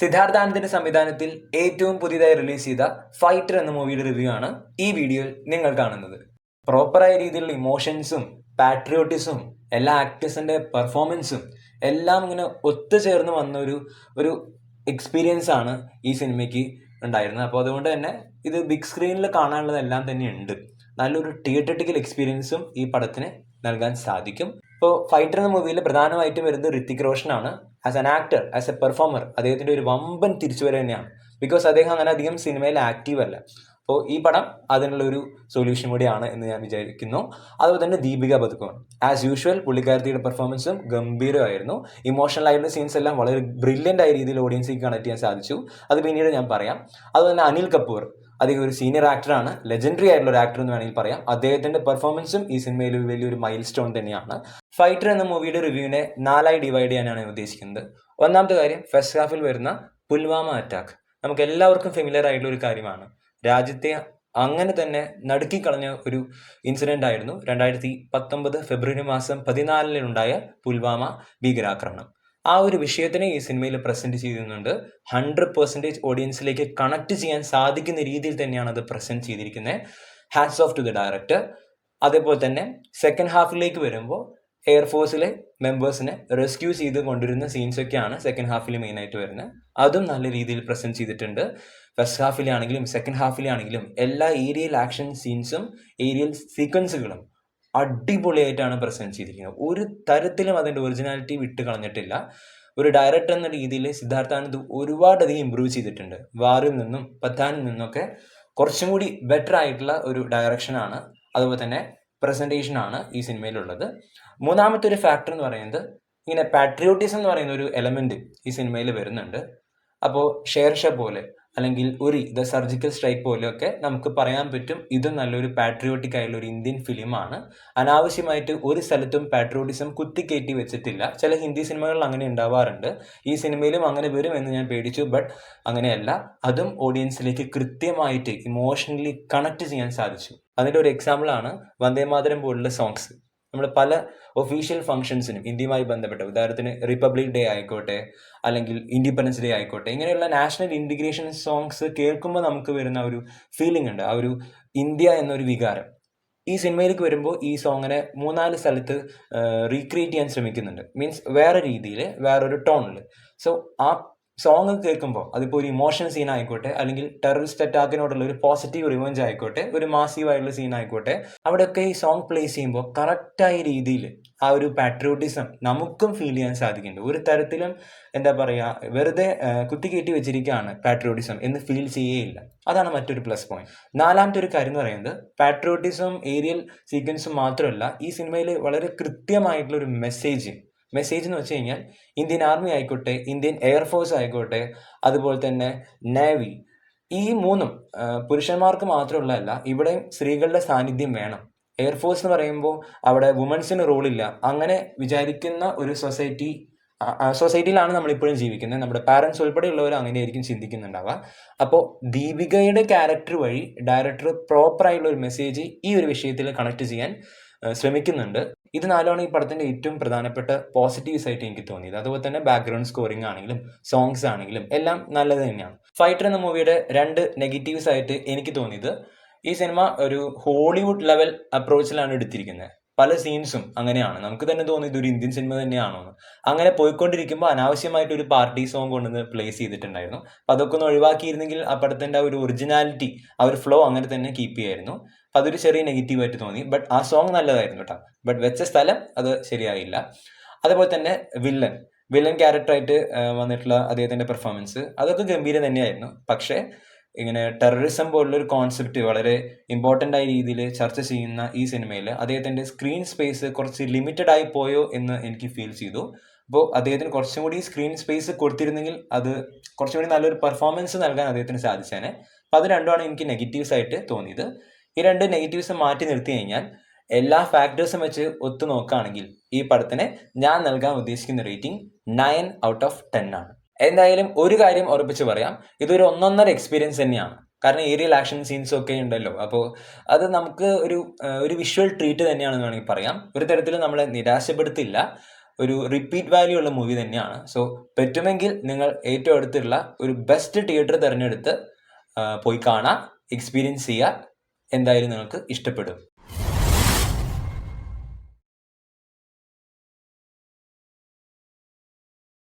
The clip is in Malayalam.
സിദ്ധാർത്ഥാനന്ദന്റെ സംവിധാനത്തിൽ ഏറ്റവും പുതിയതായി റിലീസ് ചെയ്ത ഫൈറ്റർ എന്ന മൂവിയുടെ റിവ്യൂ ആണ് ഈ വീഡിയോയിൽ നിങ്ങൾ കാണുന്നത്. പ്രോപ്പറായ രീതിയിലുള്ള ഇമോഷൻസും പാട്രിയോട്ടിസും എല്ലാ ആക്ടേഴ്സിന്റെ പെർഫോമൻസും എല്ലാം ഇങ്ങനെ ഒത്തുചേർന്ന് വന്ന ഒരു എക്സ്പീരിയൻസ് ആണ് ഈ സിനിമയ്ക്ക് ഉണ്ടായിരുന്നത്. അപ്പോൾ അതുകൊണ്ട് തന്നെ ഇത് ബിഗ് സ്ക്രീനിൽ കാണാനുള്ളതെല്ലാം തന്നെ ഉണ്ട്. നല്ലൊരു തിയേറ്ററിക്കൽ എക്സ്പീരിയൻസും ഈ പടത്തിന് നൽകാൻ സാധിക്കും. ഇപ്പോൾ ഫൈറ്റർ എന്ന മൂവിയിൽ പ്രധാനമായിട്ടും വരുന്നത് ഋത്തിക് റോഷൻ ആണ്. As an actor, as A performer അദ്ദേഹത്തിന്റെ ഒരു വമ്പൻ തിരിച്ചുവരവ് തന്നെയാണ്. ബിക്കോസ് അദ്ദേഹം അങ്ങനെ അധികം സിനിമയിൽ ആക്റ്റീവ് അല്ല. അപ്പോൾ ഈ പടം അതിനുള്ള ഒരു സൊല്യൂഷൻ കൂടിയാണ് എന്ന് ഞാൻ വിചാരിക്കുന്നു. അതുപോലെ തന്നെ ദീപിക പദുക്കോൺ ആസ് യൂഷ്വൽ പുള്ളിക്കാരത്തിയുടെ പെർഫോമൻസും ഗംഭീരമായിരുന്നു. ഇമോഷണൽ ആയിട്ടുള്ള സീൻസ് എല്ലാം വളരെ ബ്രില്യൻ്റ് ആയ രീതിയിൽ ഓഡിയൻസിലേക്ക് കണക്ട് ചെയ്യാൻ സാധിച്ചു. അത് പിന്നീട് ഞാൻ പറയാം. അതുപോലെ തന്നെ അനിൽ കപൂർ, അദ്ദേഹം ഒരു സീനിയർ ആക്ടറാണ്, ലെജൻഡറി ആയിട്ടുള്ള ഒരു ആക്ടർ എന്ന് വേണമെങ്കിൽ പറയാം. അദ്ദേഹത്തിന്റെ പെർഫോമൻസും ഈ സിനിമയിൽ വലിയൊരു മൈൽ സ്റ്റോൺ തന്നെയാണ്. ഫൈറ്റർ എന്ന മൂവിയുടെ റിവ്യൂവിനെ 4ആയി ഡിവൈഡ് ചെയ്യാനാണ് ഉദ്ദേശിക്കുന്നത്. ഒന്നാമത്തെ കാര്യം, ഫസ്റ്റ് ഹാഫിൽ വരുന്ന പുൽവാമ അറ്റാക്ക് നമുക്ക് എല്ലാവർക്കും ഫെമിലിയർ ആയിട്ടുള്ള ഒരു കാര്യമാണ്. രാജ്യത്തെ അങ്ങനെ തന്നെ നടുക്കിക്കളഞ്ഞ ഒരു ഇൻസിഡന്റ് ആയിരുന്നു 2019 ഫെബ്രുവരി മാസം 14 പുൽവാമ ഭീകരാക്രമണം. ആ ഒരു വിഷയത്തിനെ ഈ സിനിമയിൽ പ്രസന്റ് ചെയ്യുന്നുണ്ട്. 100% ഓഡിയൻസിലേക്ക് കണക്ട് ചെയ്യാൻ സാധിക്കുന്ന രീതിയിൽ തന്നെയാണ് അത് പ്രസന്റ് ചെയ്തിരിക്കുന്നത്. Hats of two the director. അതേപോലെ തന്നെ സെക്കൻഡ് ഹാഫിലേക്ക് വരുമ്പോൾ എയർഫോഴ്സിലെ മെമ്പേഴ്സിനെ റെസ്ക്യൂ ചെയ്ത് കൊണ്ടുവരുന്ന സീൻസ് ഒക്കെയാണ് സെക്കൻഡ് ഹാഫിൽ മെയിൻ ആയിട്ട് വരുന്നത്. അതും നല്ല രീതിയിൽ പ്രസന്റ് ചെയ്തിട്ടുണ്ട്. ഫസ്റ്റ് ഹാഫിലാണെങ്കിലും സെക്കൻഡ് ഹാഫിലാണെങ്കിലും എല്ലാ ഏരിയൽ ആക്ഷൻ സീൻസും ഏരിയൽ സീക്വൻസുകളും അടിപൊളിയായിട്ടാണ് പ്രസന്റ് ചെയ്തിരിക്കുന്നത്. ഒരു തരത്തിലും അതിൻ്റെ ഒറിജിനാലിറ്റി വിട്ട് കളഞ്ഞിട്ടില്ല. ഒരു ഡയറക്ടർ എന്ന രീതിയിൽ സിദ്ധാർത്ഥാനന്ദ് ഒരുപാടധികം ഇമ്പ്രൂവ് ചെയ്തിട്ടുണ്ട്. വാറിൽ നിന്നും പത്താനിൽ നിന്നൊക്കെ കുറച്ചും കൂടി ബെറ്റർ ആയിട്ടുള്ള ഒരു ഡയറക്ഷനാണ്, അതുപോലെ തന്നെ പ്രസന്റേഷനാണ് ഈ സിനിമയിലുള്ളത്. മൂന്നാമത്തെ ഒരു ഫാക്ടർ എന്ന് പറയുന്നത്, ഇങ്ങനെ പാട്രിയോട്ടിസം എന്ന് പറയുന്ന ഒരു എലമെന്റ് ഈ സിനിമയിൽ വരുന്നുണ്ട്. അപ്പോൾ ഷേർഷാ പോലെ അല്ലെങ്കിൽ ഉറി ദ സർജിക്കൽ സ്ട്രൈക്ക് പോലെയൊക്കെ നമുക്ക് പറയാൻ പറ്റും ഇതും നല്ലൊരു പാട്രിയോട്ടിക് ആയിട്ടുള്ള ഒരു ഇന്ത്യൻ ഫിലിമാണ്. അനാവശ്യമായിട്ട് ഒരു സ്ഥലത്തും പാട്രിയോട്ടിസം കുത്തിക്കയറ്റി വെച്ചിട്ടില്ല. ചില ഹിന്ദി സിനിമകളിൽ അങ്ങനെ ഉണ്ടാവാറുണ്ട്. ഈ സിനിമയിലും അങ്ങനെ വരും എന്ന് ഞാൻ പേടിച്ചു. ബട്ട് അങ്ങനെയല്ല, അതും ഓഡിയൻസിലേക്ക് കൃത്യമായിട്ട് ഇമോഷണലി കണക്ട് ചെയ്യാൻ സാധിച്ചു. അതിൻ്റെ ഒരു എക്സാമ്പിളാണ് വന്ദേമാതരം പോലുള്ള സോങ്സ്. നമ്മൾ പല ഒഫീഷ്യൽ ഫംഗ്ഷൻസിനും ഇന്ത്യയുമായി ബന്ധപ്പെട്ട, ഉദാഹരണത്തിന് റിപ്പബ്ലിക് ഡേ ആയിക്കോട്ടെ അല്ലെങ്കിൽ ഇൻഡിപെൻഡൻസ് ഡേ ആയിക്കോട്ടെ, ഇങ്ങനെയുള്ള നാഷണൽ ഇൻഡിഗ്രേഷൻ സോങ്സ് കേൾക്കുമ്പോൾ നമുക്ക് വരുന്ന ഒരു ഫീലിംഗ് ഉണ്ട്, ആ ഒരു ഇന്ത്യ എന്നൊരു വികാരം. ഈ സിനിമയിലേക്ക് വരുമ്പോൾ ഈ സോങ്ങിനെ 3-4 സ്ഥലത്ത് റീക്രിയേറ്റ് ചെയ്യാൻ ശ്രമിക്കുന്നുണ്ട്. മീൻസ് വേറെ രീതിയിൽ, വേറൊരു ടോണിൽ. സോ ആ സോങ് കേൾക്കുമ്പോൾ അതിപ്പോൾ ഒരു ഇമോഷണൽ സീൻ ആയിക്കോട്ടെ അല്ലെങ്കിൽ ടെററിസ്റ്റ് അറ്റാക്കിനോടുള്ള ഒരു പോസിറ്റീവ് റിവെഞ്ച് ആയിക്കോട്ടെ, ഒരു മാസീവ് ആയിട്ടുള്ള സീൻ ആയിക്കോട്ടെ, അവിടെയൊക്കെ ഈ സോങ് പ്ലേസ് ചെയ്യുമ്പോൾ കറക്റ്റായ രീതിയിൽ ആ ഒരു പാട്രിയോട്ടിസം നമുക്കും ഫീൽ ചെയ്യാൻ സാധിക്കുന്നുണ്ട്. ഒരു തരത്തിലും എന്താ പറയുക, വെറുതെ കുത്തിക്കയറ്റി വെച്ചിരിക്കുകയാണ് പാട്രിയോട്ടിസം എന്ന് ഫീൽ ചെയ്യേയില്ല. അതാണ് മറ്റൊരു പ്ലസ് പോയിന്റ്. നാലാമത്തെ ഒരു കാര്യം എന്ന് പറയുന്നത്, പാട്രിയോട്ടിസം ഏരിയൽ സീക്വൻസും മാത്രമല്ല, ഈ സിനിമയിൽ വളരെ കൃത്യമായിട്ടുള്ള ഒരു മെസ്സേജ് എന്ന് വെച്ച് കഴിഞ്ഞാൽ ഇന്ത്യൻ ആർമി ആയിക്കോട്ടെ, ഇന്ത്യൻ എയർഫോഴ്സ് ആയിക്കോട്ടെ, അതുപോലെ തന്നെ നേവി, ഈ മൂന്നും പുരുഷന്മാർക്ക് മാത്രമുള്ളതല്ല, ഇവിടെ സ്ത്രീകളുടെ സാന്നിധ്യം വേണം. എയർഫോഴ്സ് എന്ന് പറയുമ്പോൾ അവിടെ വുമൻസിന് റോളില്ല, അങ്ങനെ വിചാരിക്കുന്ന ഒരു സൊസൈറ്റിയിലാണ് നമ്മളിപ്പോഴും ജീവിക്കുന്നത്. നമ്മുടെ പാരൻസ് ഉൾപ്പെടെയുള്ളവർ അങ്ങനെയായിരിക്കും ചിന്തിക്കുന്നുണ്ടാവുക. അപ്പോൾ ദീപികയുടെ ക്യാരക്ടർ വഴി ഡയറക്ടർ പ്രോപ്പറായിട്ടുള്ള ഒരു മെസ്സേജ് ഈ ഒരു വിഷയത്തിൽ കണക്ട് ചെയ്യാൻ ശ്രമിക്കുന്നുണ്ട്. ഇത് നാലുമാണ് ഈ പടത്തിന്റെ ഏറ്റവും പ്രധാനപ്പെട്ട പോസിറ്റീവ്സ് ആയിട്ട് എനിക്ക് തോന്നിയത്. അതുപോലെ തന്നെ ബാക്ക്ഗ്രൗണ്ട് സ്കോറിംഗ് ആണെങ്കിലും സോങ്സ് ആണെങ്കിലും എല്ലാം നല്ലത് തന്നെയാണ്. ഫൈറ്റർ എന്ന മൂവിയുടെ 2 നെഗറ്റീവ്സ് ആയിട്ട് എനിക്ക് തോന്നിയത്, ഈ സിനിമ ഒരു ഹോളിവുഡ് ലെവൽ അപ്രോച്ചിലാണ് എടുത്തിരിക്കുന്നത്. പല സീൻസും അങ്ങനെയാണ്, നമുക്ക് തന്നെ തോന്നി ഇതൊരു ഇന്ത്യൻ സിനിമ തന്നെയാണോ എന്ന്. അങ്ങനെ പോയിക്കൊണ്ടിരിക്കുമ്പോൾ അനാവശ്യമായിട്ട് ഒരു പാർട്ടി സോങ് കൊണ്ടുവന്ന് പ്ലേസ് ചെയ്തിട്ടുണ്ടായിരുന്നു. അപ്പം അതൊക്കെ ഒന്ന് ഒഴിവാക്കിയിരുന്നെങ്കിൽ ആ പടത്തിന്റെ ഒരു ഒറിജിനാലിറ്റി, ആ ഒരു ഫ്ലോ അങ്ങനെ തന്നെ കീപ്പ് ചെയ്യായിരുന്നു. അപ്പം അതൊരു ചെറിയ നെഗറ്റീവായിട്ട് തോന്നി. ബട്ട് ആ സോങ് നല്ലതായിരുന്നു കേട്ടോ. ബട്ട് വെച്ച സ്ഥലം അത് ശരിയായില്ല. അതുപോലെ തന്നെ വില്ലൻ ക്യാരക്ടറായിട്ട് വന്നിട്ടുള്ള അദ്ദേഹത്തിന്റെ പെർഫോമൻസ് അതൊക്കെ ഗംഭീരം തന്നെയായിരുന്നു. പക്ഷേ ഇങ്ങനെ ടെററിസം പോലുള്ള ഒരു കോൺസെപ്റ്റ് വളരെ ഇമ്പോർട്ടൻ്റ് ആയ രീതിയിൽ ചർച്ച ചെയ്യുന്ന ഈ സിനിമയിൽ അദ്ദേഹത്തിൻ്റെ സ്ക്രീൻ സ്പേസ് കുറച്ച് ലിമിറ്റഡ് ആയി പോയോ എന്ന് എനിക്ക് ഫീൽ ചെയ്തു. അപ്പോൾ അദ്ദേഹത്തിന് കുറച്ചും കൂടി സ്ക്രീൻ സ്പേസ് കൊടുത്തിരുന്നെങ്കിൽ അത് കുറച്ചും കൂടി നല്ലൊരു പെർഫോമൻസ് നൽകാൻ അദ്ദേഹത്തിന് സാധിച്ചേനെ. അപ്പോൾ അത് രണ്ടുമാണ് എനിക്ക് നെഗറ്റീവ്സ് ആയിട്ട് തോന്നിയത്. ഈ 2 നെഗറ്റീവ്സ് മാറ്റി നിർത്തി കഴിഞ്ഞാൽ എല്ലാ ഫാക്ടേഴ്സും വെച്ച് ഒത്തു നോക്കുകയാണെങ്കിൽ ഈ പടത്തിന് ഞാൻ നൽകാൻ ഉദ്ദേശിക്കുന്ന റേറ്റിംഗ് 9/10 ആണ്. എന്തായാലും ഒരു കാര്യം ഉറപ്പിച്ച് പറയാം, ഇതൊരു 1.5 എക്സ്പീരിയൻസ് തന്നെയാണ്. കാരണം ഏരിയൽ ആക്ഷൻ സീൻസ് ഒക്കെ ഉണ്ടല്ലോ, അപ്പോൾ അത് നമുക്ക് ഒരു വിഷ്വൽ ട്രീറ്റ് തന്നെയാണെന്ന് വേണമെങ്കിൽ പറയാം. ഒരു തരത്തിലും നമ്മളെ നിരാശപ്പെടുത്തില്ല. ഒരു റിപ്പീറ്റ് വാല്യൂ ഉള്ള മൂവി തന്നെയാണ്. സോ പറ്റുമെങ്കിൽ നിങ്ങൾ ഏറ്റവും അടുത്തുള്ള ഒരു ബെസ്റ്റ് തിയേറ്റർ തിരഞ്ഞെടുത്ത് പോയി കാണാം, എക്സ്പീരിയൻസ് ചെയ്യുക. എന്തായാലും നിങ്ങൾക്ക് ഇഷ്ടപ്പെടും.